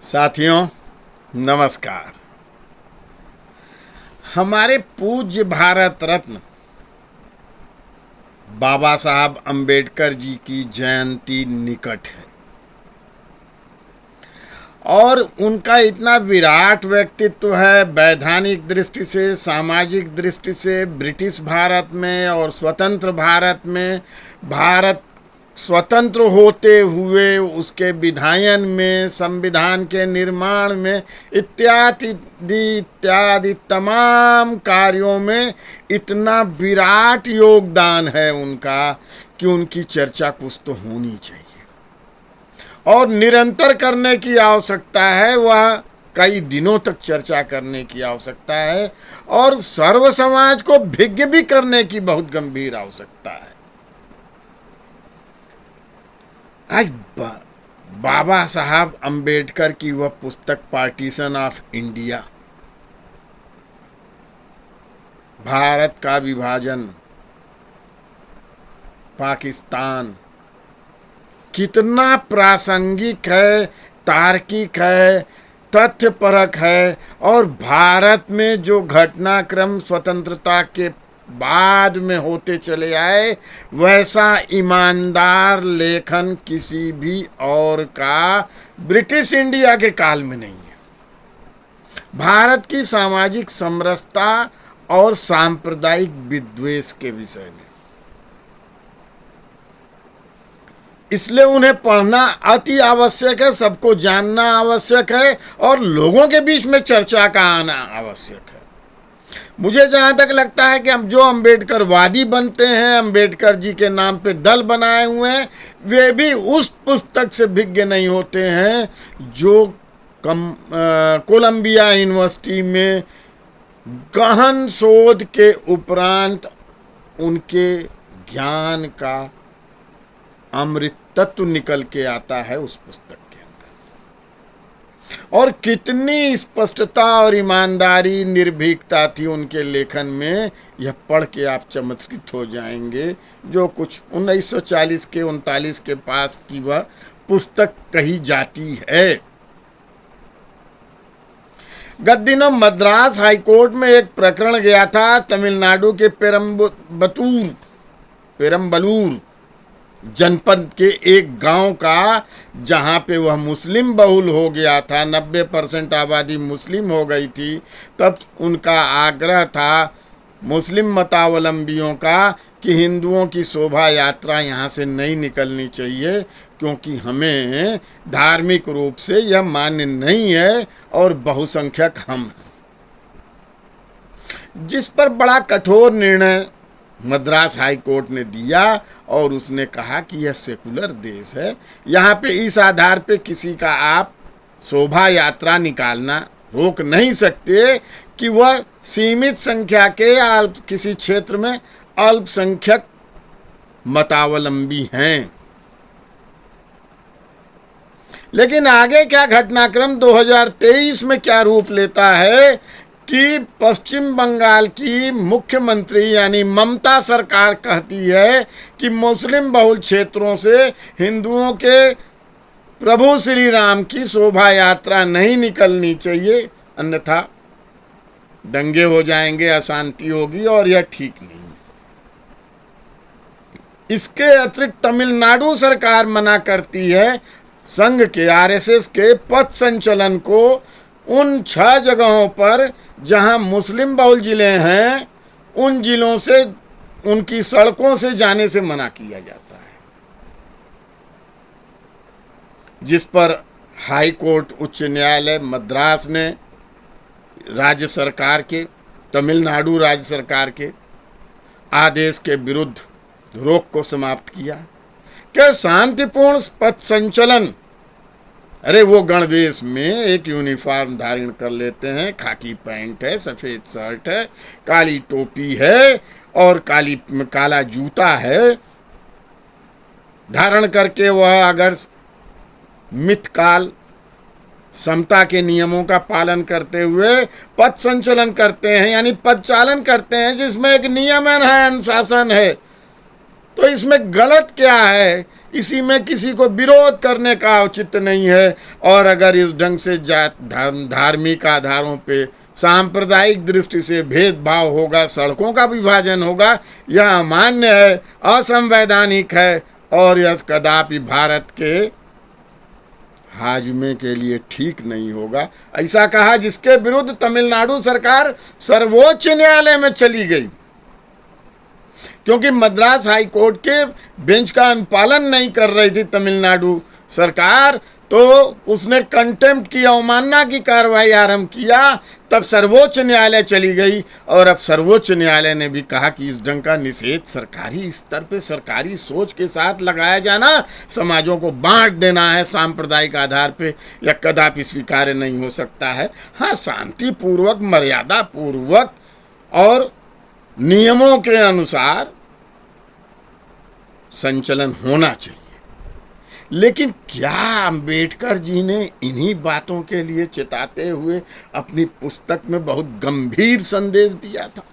साथियों नमस्कार। हमारे पूज्य भारत रत्न बाबा साहब अंबेडकर जी की जयंती निकट है और उनका इतना विराट व्यक्तित्व है। वैधानिक दृष्टि से, सामाजिक दृष्टि से ब्रिटिश भारत में और स्वतंत्र भारत में, भारत स्वतंत्र होते हुए उसके विधायन में, संविधान के निर्माण में, इत्यादि इत्यादि तमाम कार्यों में इतना विराट योगदान है उनका कि उनकी चर्चा कुछ तो होनी चाहिए और निरंतर करने की आवश्यकता है। वह कई दिनों तक चर्चा करने की आवश्यकता है और सर्व समाज को भिज्ञ भी करने की बहुत गंभीर आवश्यकता है। आज बाबा साहब अंबेडकर की वह पुस्तक पार्टीशन ऑफ इंडिया, भारत का विभाजन, पाकिस्तान, कितना प्रासंगिक है, तार्किक है, तथ्यपरक है और भारत में जो घटनाक्रम स्वतंत्रता के बाद में होते चले आए वैसा ईमानदार लेखन किसी भी और का ब्रिटिश इंडिया के काल में नहीं है। भारत की सामाजिक समरसता और सांप्रदायिक विद्वेष के विषय में, इसलिए उन्हें पढ़ना अति आवश्यक है, सबको जानना आवश्यक है और लोगों के बीच में चर्चा का आना आवश्यक है। मुझे जहाँ तक लगता है कि हम जो अम्बेडकरवादी बनते हैं, अम्बेडकर जी के नाम पे दल बनाए हुए हैं, वे भी उस पुस्तक से भिज्ञ नहीं होते हैं जो कोलंबिया यूनिवर्सिटी में गहन शोध के उपरांत उनके ज्ञान का अमृत तत्व निकल के आता है उस पुस्तक के अंदर। और कितनी स्पष्टता और ईमानदारी, निर्भीकता थी उनके लेखन में, यह पढ़ के आप चमत्कृत हो जाएंगे। जो कुछ 1940 के 39 के पास की वह पुस्तक कही जाती है। गत दिनों मद्रास हाईकोर्ट में एक प्रकरण गया था तमिलनाडु के पेरम्बलूर जनपद के एक गांव का, जहां पे वह मुस्लिम बहुल हो गया था, 90% आबादी मुस्लिम हो गई थी। तब उनका आग्रह था मुस्लिम मतावलंबियों का कि हिंदुओं की शोभा यात्रा यहाँ से नहीं निकलनी चाहिए क्योंकि हमें धार्मिक रूप से यह मान्य नहीं है और बहुसंख्यक हम हैं। जिस पर बड़ा कठोर निर्णय मद्रास हाई कोर्ट ने दिया और उसने कहा कि यह सेकुलर देश है, यहाँ पे इस आधार पे किसी का आप शोभा यात्रा निकालना रोक नहीं सकते कि वह सीमित संख्या के किसी क्षेत्र में अल्पसंख्यक मतावलंबी हैं। लेकिन आगे क्या घटनाक्रम 2023 में क्या रूप लेता है कि पश्चिम बंगाल की मुख्यमंत्री यानी ममता सरकार कहती है कि मुस्लिम बहुल क्षेत्रों से हिंदुओं के प्रभु श्री राम की शोभा यात्रा नहीं निकलनी चाहिए, अन्यथा दंगे हो जाएंगे, अशांति होगी और यह ठीक नहीं है। इसके अतिरिक्त तमिलनाडु सरकार मना करती है संघ के, आरएसएस के पथ संचलन को उन 6 जगहों पर जहां मुस्लिम बहुल जिले हैं, उन जिलों से, उनकी सड़कों से जाने से मना किया जाता है। जिस पर हाई कोर्ट, उच्च न्यायालय मद्रास ने राज्य सरकार के, तमिलनाडु राज्य सरकार के आदेश के विरुद्ध रोक को समाप्त किया कि शांतिपूर्ण पथ संचलन, अरे वो गणवेश में एक यूनिफॉर्म धारण कर लेते हैं, खाकी पैंट है, सफ़ेद शर्ट है, काली टोपी है और काला जूता है, धारण करके वह अगर मितकाल समता के नियमों का पालन करते हुए पथ संचलन करते हैं यानी पदचालन करते हैं जिसमें एक नियमन है, अनुशासन है, तो इसमें गलत क्या है? इसी में किसी को विरोध करने का औचित्य नहीं है। और अगर इस ढंग से जात धार्मिक आधारों पे सांप्रदायिक दृष्टि से भेदभाव होगा, सड़कों का विभाजन होगा, यह अमान्य है, असंवैधानिक है और यह कदापि भारत के हाजमे के लिए ठीक नहीं होगा। ऐसा कहा जिसके विरुद्ध तमिलनाडु सरकार सर्वोच्च न्यायालय में चली गई, क्योंकि मद्रास हाई कोर्ट के बेंच का अनुपालन नहीं कर रही थी तमिलनाडु सरकार, तो उसने कंटेम्प्ट की अवमानना की कार्रवाई आरंभ किया। तब सर्वोच्च न्यायालय चली गई और अब सर्वोच्च न्यायालय ने भी कहा कि इस ढंग का निषेध सरकारी स्तर पे सरकारी सोच के साथ लगाया जाना, समाजों को बांट देना है सांप्रदायिक आधार पे, यह कदापि स्वीकार्य नहीं हो सकता है। हाँ, शांतिपूर्वक, मर्यादा पूर्वक और नियमों के अनुसार संचलन होना चाहिए। लेकिन क्या अंबेडकर जी ने इन्हीं बातों के लिए चेताते हुए अपनी पुस्तक में बहुत गंभीर संदेश दिया था?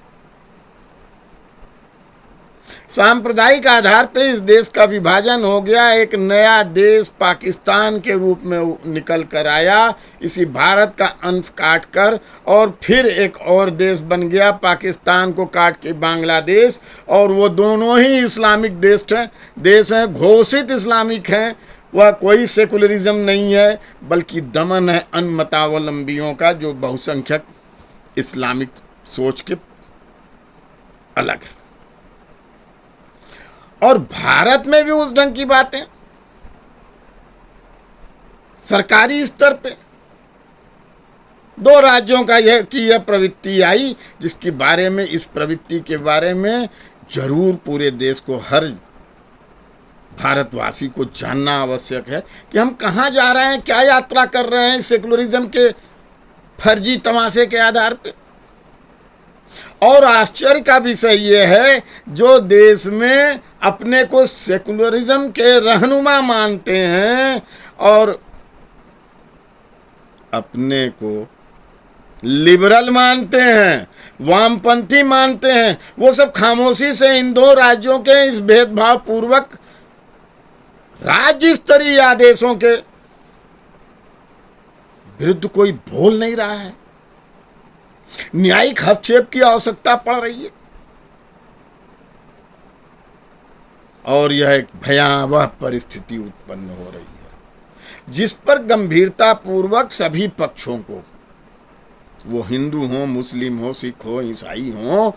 सांप्रदायिक आधार पर इस देश का विभाजन हो गया, एक नया देश पाकिस्तान के रूप में निकल कर आया, इसी भारत का अंश काट कर, और फिर एक और देश बन गया पाकिस्तान को काट के बांग्लादेश, और वो दोनों ही इस्लामिक देश हैं, घोषित इस्लामिक हैं। वह कोई सेकुलरिज्म नहीं है, बल्कि दमन है अन्य मतावलंबियों का, जो बहुसंख्यक इस्लामिक सोच के अलग है। और भारत में भी उस ढंग की बातें सरकारी स्तर पे दो राज्यों का यह प्रवृत्ति आई, जिसके बारे में, इस प्रवृत्ति के बारे में जरूर पूरे देश को, हर भारतवासी को जानना आवश्यक है कि हम कहाँ जा रहे हैं, क्या यात्रा कर रहे हैं सेकुलरिज्म के फर्जी तमाशे के आधार पे। और आश्चर्य का विषय ये है, जो देश में अपने को सेकुलरिज्म के रहनुमा मानते हैं और अपने को लिबरल मानते हैं, वामपंथी मानते हैं, वो सब खामोशी से इन दो राज्यों के इस भेदभाव पूर्वक राज्य स्तरीय आदेशों के विरुद्ध कोई बोल नहीं रहा है। न्यायिक हस्तक्षेप की आवश्यकता पड़ रही है और यह एक भयावह परिस्थिति उत्पन्न हो रही है, जिस पर गंभीरता पूर्वक सभी पक्षों को, वो हिंदू हो, मुस्लिम हो, सिख हो, ईसाई हो,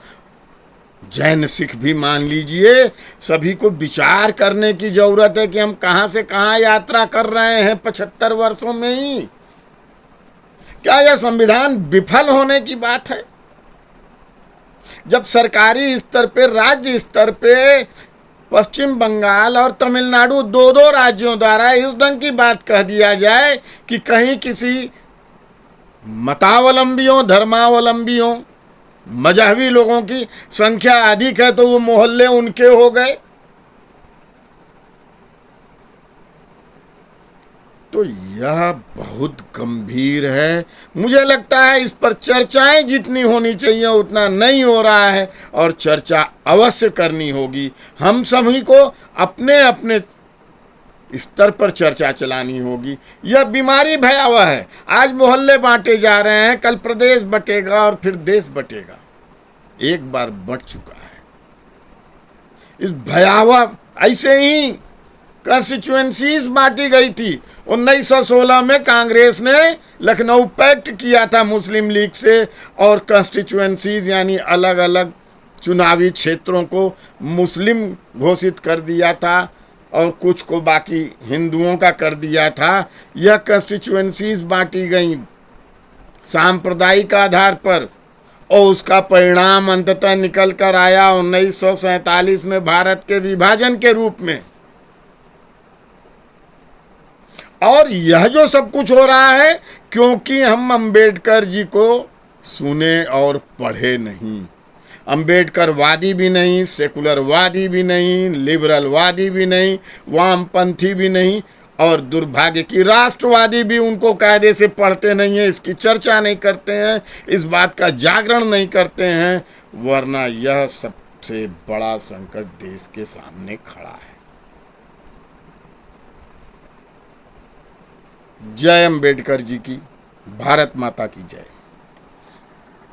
जैन सिख भी मान लीजिए, सभी को विचार करने की जरूरत है कि हम कहां से कहां यात्रा कर रहे हैं 75 वर्षों में ही। क्या यह संविधान विफल होने की बात है? जब सरकारी स्तर पे, राज्य स्तर पे पश्चिम बंगाल और तमिलनाडु दो राज्यों द्वारा इस ढंग की बात कह दिया जाए कि कहीं किसी मतावलंबियों, धर्मावलंबियों, मजहबी लोगों की संख्या अधिक है तो वो मोहल्ले उनके हो गए, तो यह बहुत गंभीर है। मुझे लगता है इस पर चर्चाएं जितनी होनी चाहिए उतना नहीं हो रहा है, और चर्चा अवश्य करनी होगी। हम सभी को अपने अपने स्तर पर चर्चा चलानी होगी। यह बीमारी भयावह है। आज मोहल्ले बांटे जा रहे हैं, कल प्रदेश बटेगा और फिर देश बटेगा। एक बार बट चुका है। इस भयावह, ऐसे ही कॉन्स्टिट्यूएंसीज बांटी गई थी। 1916 में कांग्रेस ने लखनऊ पैक्ट किया था मुस्लिम लीग से, और कॉन्स्टिट्यूएंसीज यानी अलग अलग चुनावी क्षेत्रों को मुस्लिम घोषित कर दिया था और कुछ को बाकी हिंदुओं का कर दिया था। यह कॉन्स्टिट्यूएंसीज बांटी गई सांप्रदायिक आधार पर, और उसका परिणाम अंततः निकल कर आया 1947 में भारत के विभाजन के रूप में। और यह जो सब कुछ हो रहा है क्योंकि हम अंबेडकर जी को सुने और पढ़े नहीं। अंबेडकरवादी भी नहीं, सेकुलरवादी भी नहीं, लिबरलवादी भी नहीं, वामपंथी भी नहीं, और दुर्भाग्य की राष्ट्रवादी भी उनको कायदे से पढ़ते नहीं हैं, इसकी चर्चा नहीं करते हैं, इस बात का जागरण नहीं करते हैं। वरना यह सबसे बड़ा संकट देश के सामने खड़ा है। जय अम्बेडकर जी की। भारत माता की जय।